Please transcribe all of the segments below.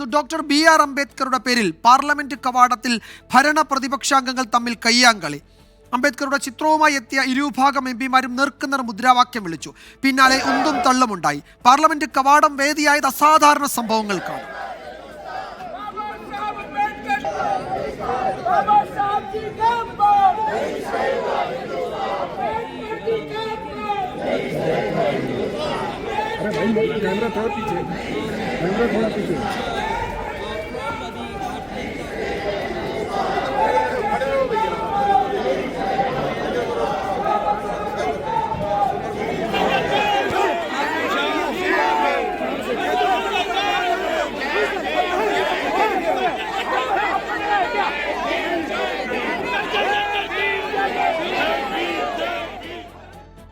തുടരുന്നു. Doctor BR അംബേദ്കറുടെ പേരിൽ പാർലമെന്റ് കവാടത്തിൽ ഭരണ പ്രതിപക്ഷാംഗങ്ങൾ തമ്മിൽ കയ്യാങ്കളി. അംബേദ്കറുടെ ചിത്രവുമായി എത്തിയ ഇരുവിഭാഗം എംപിമാരും നേർക്കുനേർ മുദ്രാവാക്യം വിളിച്ചു. പിന്നാലെ ഉന്തും തള്ളുമുണ്ടായി. പാർലമെന്റ് കവാടം വേദിയായത് അസാധാരണ സംഭവങ്ങൾക്കാണ്. कैमरा थोड़ा पीछे, कैमरा थोड़ा पीछे।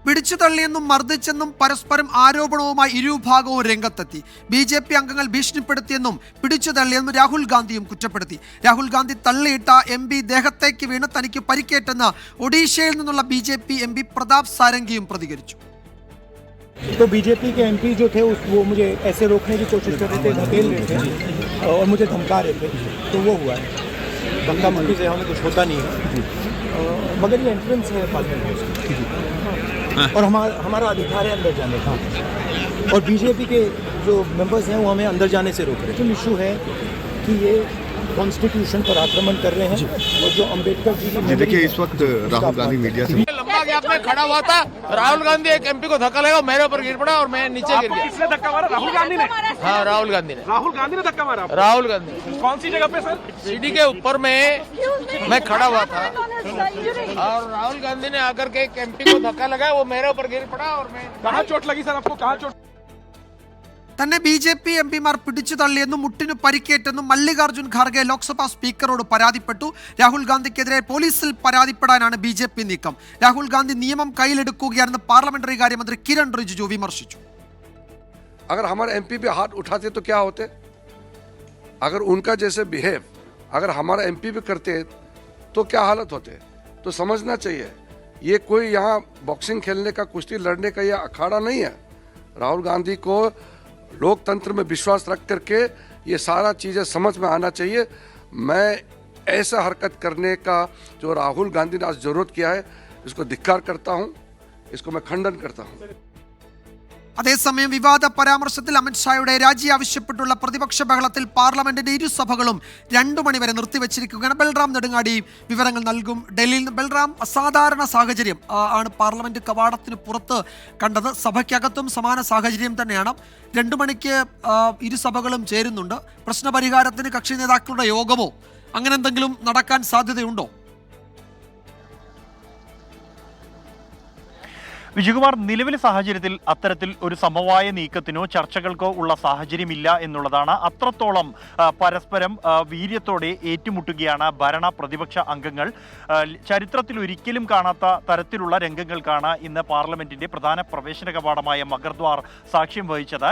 പിടിച്ചു തള്ളിയെന്നും മർദ്ദിച്ചെന്നും പരസ്പരം ആരോപണവുമായി ഇരുവിഭാഗവും രംഗത്തെത്തി. BJP അംഗങ്ങൾ ഭീഷണിപ്പെടുത്തിയെന്നും പിടിച്ചു തള്ളിയെന്നും രാഹുൽ ഗാന്ധിയും കുറ്റപ്പെടുത്തി. രാഹുൽ ഗാന്ധി തള്ളിയിട്ട MP ദേഹത്തേക്ക് വീണ് തനിക്ക് പരിക്കേറ്റെന്ന് ഒഡീഷയിൽ നിന്നുള്ള BJP MP പ്രതാപ് സാരംഗിയും പ്രതികരിച്ചു. तो BJP के MP जो थे वो मुझे ऐसे रोकने की कोशिश कर रहे थे, धकेल रहे थे और मुझे धमका रहे थे, तो वो हुआ है। धमका मुक्की से हमें कुछ होता नहीं है, मगर ये एंट्रेंस है पार्लियामेंट और हमारा अधिकार है अंदर जाने का। और BJP के जो मेंबर्स हैं वो हमें अंदर जाने से रोक रहे हैं। तो इशू है कि ये कॉन्स्टिट्यूशन पर आक्रमण कर रहे हैं और जो अम्बेडकर जी देखिए इस वक्त राहुल गांधी मीडिया से लंबा गैप में खड़ा हुआ था। राहुल गांधी एक MP को धक्का लगा, मेरे ऊपर गिर पड़ा और मैं नीचे गिर गया। किसने धक्का मारा? राहुल गांधी ने? हाँ, राहुल गांधी ने। राहुल गांधी ने धक्का मारा? राहुल गांधी। कौन सी जगह पे सर? सीढ़ी के ऊपर में मैं खड़ा हुआ था और राहुल गांधी ने आकर के एक MP को धक्का लगाया, वो मेरे ऊपर गिर पड़ा और मैं। कहाँ चोट लगी सर आपको? कहाँ चोट? തന്നെ BJP MPമാർ പിടിച്ചു തള്ളിയെന്നും മുട്ടിന് പരിക്കേറ്റെന്നും മല്ലികാർജ്ജുൻ ഖാർഗെ ലോക്സഭാ സ്പീക്കറോട് പരാതിപ്പെട്ടു. രാഹുൽ ഗാന്ധിക്കെതിരെ പോലീസിൽ പരാതിപ്പെടാനാണ് BJP നീക്കം. രാഹുൽ ഗാന്ധി നിയമം കയ്യിലെടുക്കുകയാണെന്ന് പാർലമെന്ററി കാര്യമന്ത്രി കിരൺ റിജിജു വിമർശിച്ചു. अगर हमारे MP पे हाथ उठाते तो क्या होते? अगर उनका जैसे बिहेव अगर हमारा MP पे करते तो क्या हालत होते? तो समझना चाहिए ये कोई यहाँ बॉक्सिंग खेलने का, कुश्ती लड़ने का यह अखाड़ा नहीं है। राहुल गांधी को लोकतंत्र में विश्वास रख करके ये सारा चीज़ें समझ में आना चाहिए। मैं ऐसा हरकत करने का जो राहुल गांधी ने आज जरूरत किया है इसको धिक्कार करता हूँ, इसको मैं खंडन करता हूँ। അതേസമയം വിവാദ പരാമർശത്തിൽ അമിത്ഷായുടെ രാജി ആവശ്യപ്പെട്ടുള്ള പ്രതിപക്ഷ ബഹളത്തിൽ പാർലമെന്റിന്റെ ഇരുസഭകളും 2 മണിവരെ നിർത്തിവെച്ചിരിക്കുകയാണ്. ബൽറാം നെടുങ്ങാടി വിവരങ്ങൾ നൽകും. ഡൽഹിയിൽ നിന്ന് ബൽറാം, അസാധാരണ സാഹചര്യം ആണ് പാർലമെന്റ് കവാടത്തിന് പുറത്ത് കണ്ടത്. സഭയ്ക്കകത്തും സമാന സാഹചര്യം തന്നെയാണ്. 2 മണിക്ക് ഇരുസഭകളും ചേരുന്നുണ്ട്. പ്രശ്നപരിഹാരത്തിന് കക്ഷി നേതാക്കളുടെ യോഗമോ അങ്ങനെ എന്തെങ്കിലും നടക്കാൻ സാധ്യതയുണ്ടോ? വിജയകുമാർ, നിലവിലെ സാഹചര്യത്തിൽ അത്തരത്തിൽ ഒരു സമവായ നീക്കത്തിനോ ചർച്ചകൾക്കോ ഉള്ള സാഹചര്യമില്ല എന്നുള്ളതാണ്. അത്രത്തോളം പരസ്പരം വീര്യത്തോടെ ഏറ്റുമുട്ടുകയാണ് ഭരണ പ്രതിപക്ഷ അംഗങ്ങൾ. ചരിത്രത്തിൽ ഒരിക്കലും കാണാത്ത തരത്തിലുള്ള രംഗങ്ങൾക്കാണ് ഇന്ന് പാർലമെന്റിന്റെ പ്രധാന പ്രവേശന കവാടമായ മഗർദ്വാർ സാക്ഷ്യം വഹിച്ചത്.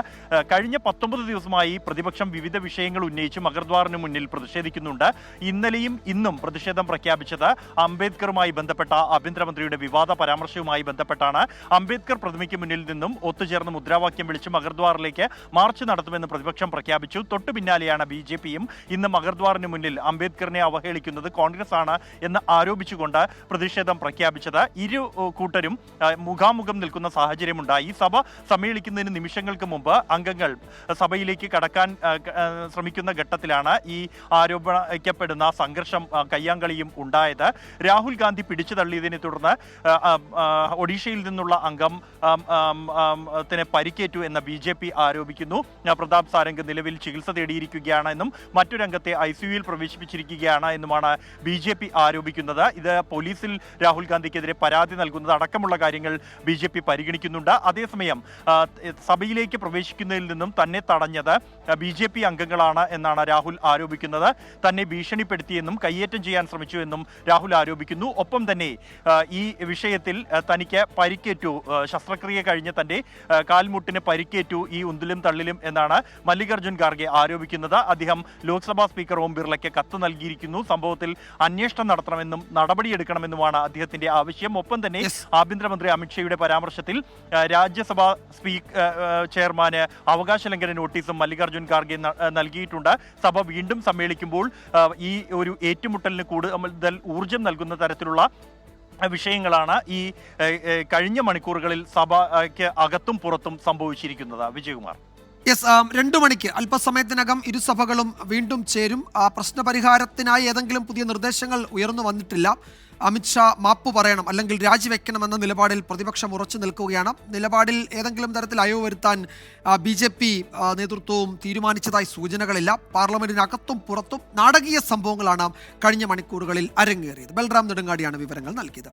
കഴിഞ്ഞ 19 ദിവസമായി പ്രതിപക്ഷം വിവിധ വിഷയങ്ങൾ ഉന്നയിച്ച് മഗർദ്വാറിന് മുന്നിൽ പ്രതിഷേധിക്കുന്നുണ്ട്. ഇന്നലെയും ഇന്നും പ്രതിഷേധം പ്രഖ്യാപിച്ചത് അംബേദ്കറുമായി ബന്ധപ്പെട്ട ആഭ്യന്തരമന്ത്രിയുടെ വിവാദ പരാമർശവുമായി ബന്ധപ്പെട്ടാണ്. അംബേദ്കർ പ്രതിമയ്ക്ക് മുന്നിൽ നിന്നും ഒത്തുചേർന്ന് മുദ്രാവാക്യം വിളിച്ച് മഗർദ്വാറിലേക്ക് മാർച്ച് നടത്തുമെന്ന് പ്രതിപക്ഷം പ്രഖ്യാപിച്ചു. തൊട്ടു പിന്നാലെയാണ് BJPയും ഇന്ന് മഗർദ്വാറിന് മുന്നിൽ അംബേദ്കറിനെ അവഹേളിക്കുന്നത് കോൺഗ്രസ് ആണ് എന്ന് ആരോപിച്ചുകൊണ്ട് പ്രതിഷേധം പ്രഖ്യാപിച്ചത്. ഇരു കൂട്ടരും മുഖാമുഖം നിൽക്കുന്ന സാഹചര്യമുണ്ടായി. ഈ സഭ സമ്മേളിക്കുന്നതിന് നിമിഷങ്ങൾക്ക് മുമ്പ് അംഗങ്ങൾ സഭയിലേക്ക് കടക്കാൻ ശ്രമിക്കുന്ന ഘട്ടത്തിലാണ് ഈ ആരോപിക്കപ്പെടുന്ന സംഘർഷം, കയ്യാങ്കളിയും ഉണ്ടായത്. രാഹുൽ ഗാന്ധി പിടിച്ചു തള്ളിയതിനെ തുടർന്ന് ഒഡീഷയിൽ നിന്നുള്ള അംഗം പരിക്കേറ്റു എന്ന BJP ആരോപിക്കുന്നു. പ്രതാപ് സാരംഗ് നിലവിൽ ചികിത്സ തേടിയിരിക്കുകയാണെന്നും മറ്റൊരംഗത്തെ ICUയിൽ പ്രവേശിപ്പിച്ചിരിക്കുകയാണ് എന്നുമാണ് BJP ആരോപിക്കുന്നത്. ഇത് പോലീസിൽ രാഹുൽ ഗാന്ധിക്കെതിരെ പരാതി നൽകുന്നത് അടക്കമുള്ള കാര്യങ്ങൾ BJP പരിഗണിക്കുന്നുണ്ട്. അതേസമയം സഭയിലേക്ക് പ്രവേശിക്കുന്നതിൽ നിന്നും തന്നെ തടഞ്ഞത് BJP അംഗങ്ങളാണ് എന്നാണ് രാഹുൽ ആരോപിക്കുന്നത്. തന്നെ ഭീഷണിപ്പെടുത്തിയെന്നും കയ്യേറ്റം ചെയ്യാൻ ശ്രമിച്ചുവെന്നും രാഹുൽ ആരോപിക്കുന്നു. ഒപ്പം തന്നെ ഈ വിഷയത്തിൽ തനിക്ക് പരിക്കേറ്റു പരിക്കേറ്റു, ശസ്ത്രക്രിയ കഴിഞ്ഞ് തന്റെ കാൽമുട്ടിന് പരിക്കേറ്റു ഈ ഉന്തിലും തള്ളിലും എന്നാണ് മല്ലികാർജ്ജുൻ ഖാർഗെ ആരോപിക്കുന്നത്. അദ്ദേഹം ലോക്സഭാ സ്പീക്കർ ഓം ബിർളയ്ക്ക് കത്ത് നൽകിയിരിക്കുന്നു. സംഭവത്തിൽ അന്വേഷണം നടത്തണമെന്നും നടപടിയെടുക്കണമെന്നുമാണ് അദ്ദേഹത്തിന്റെ ആവശ്യം. ഒപ്പം തന്നെ ആഭ്യന്തരമന്ത്രി അമിത്ഷായുടെ പരാമർശത്തിൽ രാജ്യസഭാ ചെയർമാന് അവകാശ ലംഘന നോട്ടീസും മല്ലികാർജ്ജുൻ ഖാർഗെ നൽകിയിട്ടുണ്ട്. സഭ വീണ്ടും സമ്മേളിക്കുമ്പോൾ ഈ ഒരു ഏറ്റുമുട്ടലിന് കൂടുതൽ ഊർജം നൽകുന്ന തരത്തിലുള്ള വിഷയങ്ങളാണ് ഈ കഴിഞ്ഞ മണിക്കൂറുകളിൽ സഭയ്ക്ക് അകത്തും പുറത്തും സംഭവിച്ചിരിക്കുന്നത്. വിജയകുമാർ. യെസ്, 2 മണിക്ക് അല്പസമയത്തിനകം ഇരുസഭകളും വീണ്ടും ചേരും. പ്രശ്നപരിഹാരത്തിനായി ഏതെങ്കിലും പുതിയ നിർദ്ദേശങ്ങൾ ഉയർന്നു വന്നിട്ടില്ല. അമിത്ഷാ മാപ്പ് പറയണം അല്ലെങ്കിൽ രാജിവെക്കണമെന്ന നിലപാടിൽ പ്രതിപക്ഷം ഉറച്ചു നിൽക്കുകയാണ്. നിലപാടിൽ ഏതെങ്കിലും തരത്തിൽ അയവ് വരുത്താൻ BJP നേതൃത്വവും തീരുമാനിച്ചതായി സൂചനകളില്ല. പാർലമെന്റിനകത്തും പുറത്തും നാടകീയ സംഭവങ്ങളാണ് കഴിഞ്ഞ മണിക്കൂറുകളിൽ അരങ്ങേറിയത്. ബൽറാം നെടുങ്ങാടിയാണ് വിവരങ്ങൾ നൽകിയത്.